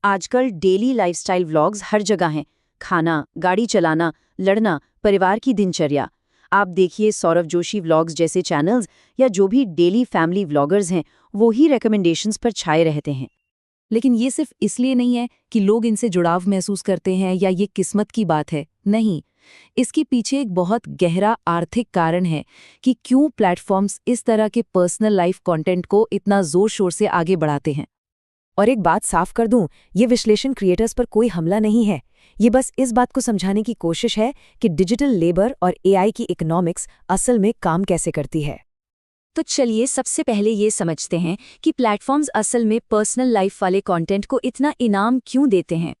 आजकल daily lifestyle vlogs हर जगह हैं। खाना, गाड़ी चलाना, लड़ना, परिवार की दिनचर्या। आप देखिए सौरव जोशी व्लॉग्स जैसे चैनल्स या जो भी डेली फैमिली व्लॉगर्स हैं, वो ही रिकमेंडेशंस पर छाए रहते हैं। लेकिन ये सिर्फ इसलिए नहीं है कि लोग इनसे जुड़ाव महसूस करते हैं या ये किस्मत की बात है। नहीं, इसके पीछे एक बहुत गहरा आर्थिक कारण है कि क्यों प्लेटफॉर्म्स इस तरह के पर्सनल लाइफ कंटेंट को इतना जोर शोर से आगे बढ़ाते हैं। और एक बात साफ कर दूं, ये विश्लेषण क्रिएटर्स पर कोई हमला नहीं है। ये बस इस बात को समझाने की कोशिश है कि डिजिटल लेबर और एआई की इकोनॉमिक्स असल में काम कैसे करती है। तो चलिए सबसे पहले ये समझते हैं कि प्लेटफॉर्म्स असल में पर्सनल लाइफ वाले कंटेंट को इतना इनाम क्यों देते हैं।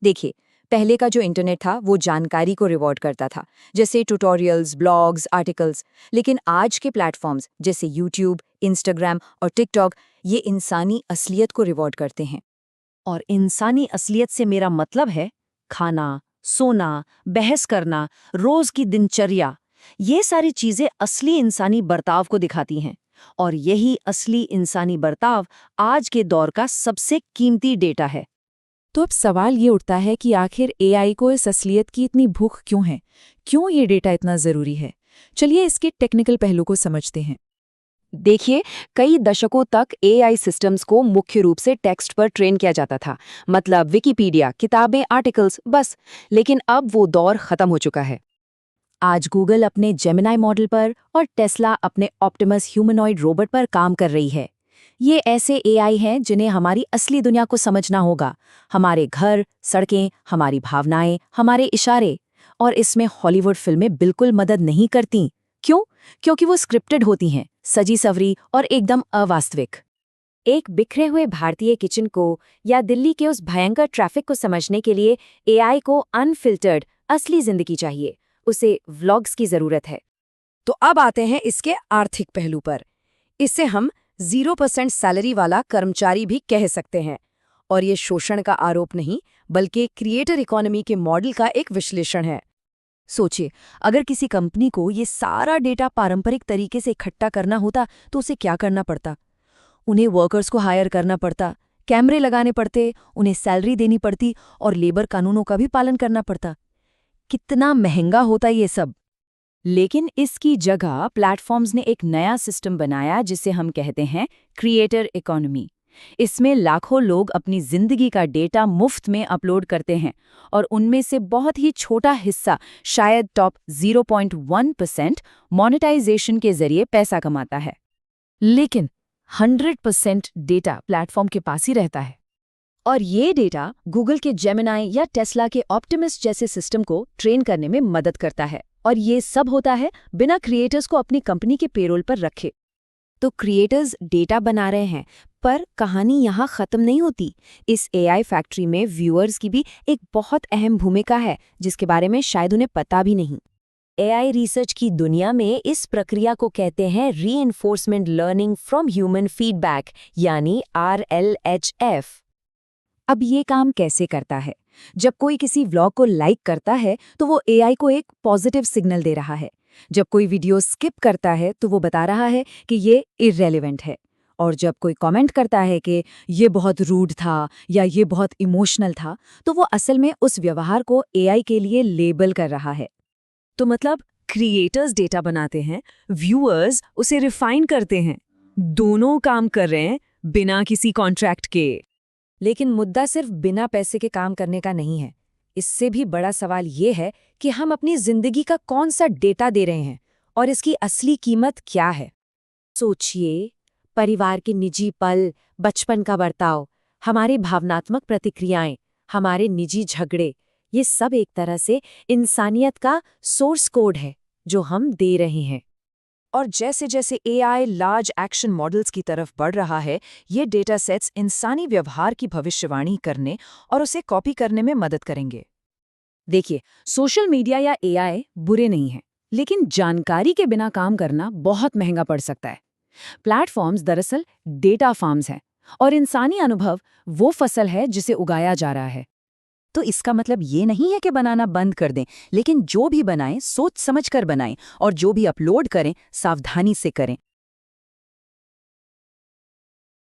देखिए, पहले का जो इंटरनेट था वो जानकारी को रिवॉर्ड करता था, जैसे ट्यूटोरियल्स, ब्लॉग्स, आर्टिकल्स। लेकिन आज के प्लेटफॉर्म्स जैसे यूट्यूब, इंस्टाग्राम और टिकटॉक ये इंसानी असलियत को रिवॉर्ड करते हैं। और इंसानी असलियत से मेरा मतलब है खाना, सोना, बहस करना, रोज की दिनचर्या। ये सारी चीजें असली इंसानी बर्ताव को दिखाती हैं। और यही असली इंसानी बर्ताव आज के दौर का सबसे कीमती डेटा है। तो अब सवाल ये उठता है कि आखिर एआई को इस असलियत की इतनी भूख क्यों है? क्यों ये डेटा इतना ज़रूरी है? चलिए इसके टेक्निकल पहलू को समझते हैं। देखिए, कई दशकों तक एआई सिस्टम्स को मुख्य रूप से टेक्स्ट पर ट्रेन किया जाता था, मतलब विकिपीडिया, किताबें, आर्टिकल्स, बस। लेकिन अब वो दौर खत्म हो चुका है। आज गूगल अपने जेमिनाई मॉडल पर और टेस्ला अपने ऑप्टिमस ह्यूमनॉइड रोबोट पर काम कर रही है। ये ऐसे एआई हैं जिन्हें हमारी असली दुनिया को समझना होगा, हमारे घर, सड़कें, हमारी भावनाएं, हमारे इशारे। और इसमें हॉलीवुड फिल्में बिल्कुल मदद नहीं करती। क्यों? क्योंकि वो स्क्रिप्टेड होती हैं, सजी सवरी और एकदम अवास्तविक। एक बिखरे हुए भारतीय किचन को या दिल्ली के उस भयंकर ट्रैफिक को समझने के लिए एआई को अनफिल्टर्ड असली जिंदगी चाहिए। उसे व्लॉग्स की जरूरत है। तो अब आते हैं इसके आर्थिक पहलू पर। इसे हम 0% सैलरी वाला कर्मचारी भी कह सकते हैं। और ये शोषण का आरोप नहीं, बल्कि क्रिएटर इकोनॉमी के मॉडल का एक विश्लेषण है। सोचिए, अगर किसी कंपनी को ये सारा डेटा पारंपरिक तरीके से इकट्ठा करना होता तो उसे क्या करना पड़ता? उन्हें वर्कर्स को हायर करना पड़ता, कैमरे लगाने पड़ते, उन्हें सैलरी देनी पड़ती और लेबर कानूनों का भी पालन करना पड़ता। कितना महंगा होता ये सब। लेकिन इसकी जगह प्लेटफॉर्म्स ने एक नया सिस्टम बनाया जिसे हम कहते हैं क्रिएटर इकोनॉमी। इसमें लाखों लोग अपनी जिंदगी का डेटा मुफ्त में अपलोड करते हैं और उनमें से बहुत ही छोटा हिस्सा, शायद टॉप 0.1%, मोनेटाइजेशन के जरिए पैसा कमाता है। लेकिन 100% डेटा प्लेटफॉर्म के पास ही रहता है। और ये डेटा गूगल के जेमिनाई या टेस्ला के ऑप्टिमस जैसे सिस्टम को ट्रेन करने में मदद करता है। और ये सब होता है बिना क्रिएटर्स को अपनी कंपनी के पेरोल पर रखे। तो क्रिएटर्स डेटा बना रहे हैं, पर कहानी यहाँ खत्म नहीं होती। इस एआई फैक्ट्री में व्यूअर्स की भी एक बहुत अहम भूमिका है, जिसके बारे में शायद उन्हें पता भी नहीं। एआई रिसर्च की दुनिया में इस प्रक्रिया को कहते हैं reinforcement learning from human feedback, यानी RLHF। अब ये काम कैसे करता है? जब कोई किसी व्लॉग को लाइक करता है तो वो एआई को एक पॉजिटिव सिग्नल दे रहा है। जब कोई वीडियो स्किप करता है तो वो बता रहा है कि ये इर्रेलेवेंट है। और जब कोई कमेंट करता है कि ये बहुत रूड था या ये बहुत इमोशनल था, तो वो असल में उस व्यवहार को एआई के लिए लेबल कर रहा है। तो मतलब क्रिएटर्स डेटा बनाते हैं, व्यूअर्स उसे रिफाइन करते हैं। दोनों काम कर रहे हैं बिना किसी कॉन्ट्रैक्ट के। लेकिन मुद्दा सिर्फ बिना पैसे के काम करने का नहीं है। इससे भी बड़ा सवाल ये है कि हम अपनी जिंदगी का कौन सा डेटा दे रहे हैं और इसकी असली कीमत क्या है। सोचिए, परिवार के निजी पल, बचपन का बर्ताव, हमारे भावनात्मक प्रतिक्रियाएं, हमारे निजी झगड़े, ये सब एक तरह से इंसानियत का सोर्स कोड है जो हम दे रहे हैं। और जैसे जैसे एआई लार्ज एक्शन मॉडल्स की तरफ बढ़ रहा है, ये डेटा सेट्स इंसानी व्यवहार की भविष्यवाणी करने और उसे कॉपी करने में मदद करेंगे। देखिए, सोशल मीडिया या एआई बुरे नहीं हैं, लेकिन जानकारी के बिना काम करना बहुत महंगा पड़ सकता है। प्लेटफॉर्म्स दरअसल डेटा फार्म्स हैं और इंसानी अनुभव वो फसल है जिसे उगाया जा रहा है। तो इसका मतलब ये नहीं है कि बनाना बंद कर दें, लेकिन जो भी बनाएं सोच समझकर बनाएं और जो भी अपलोड करें सावधानी से करें।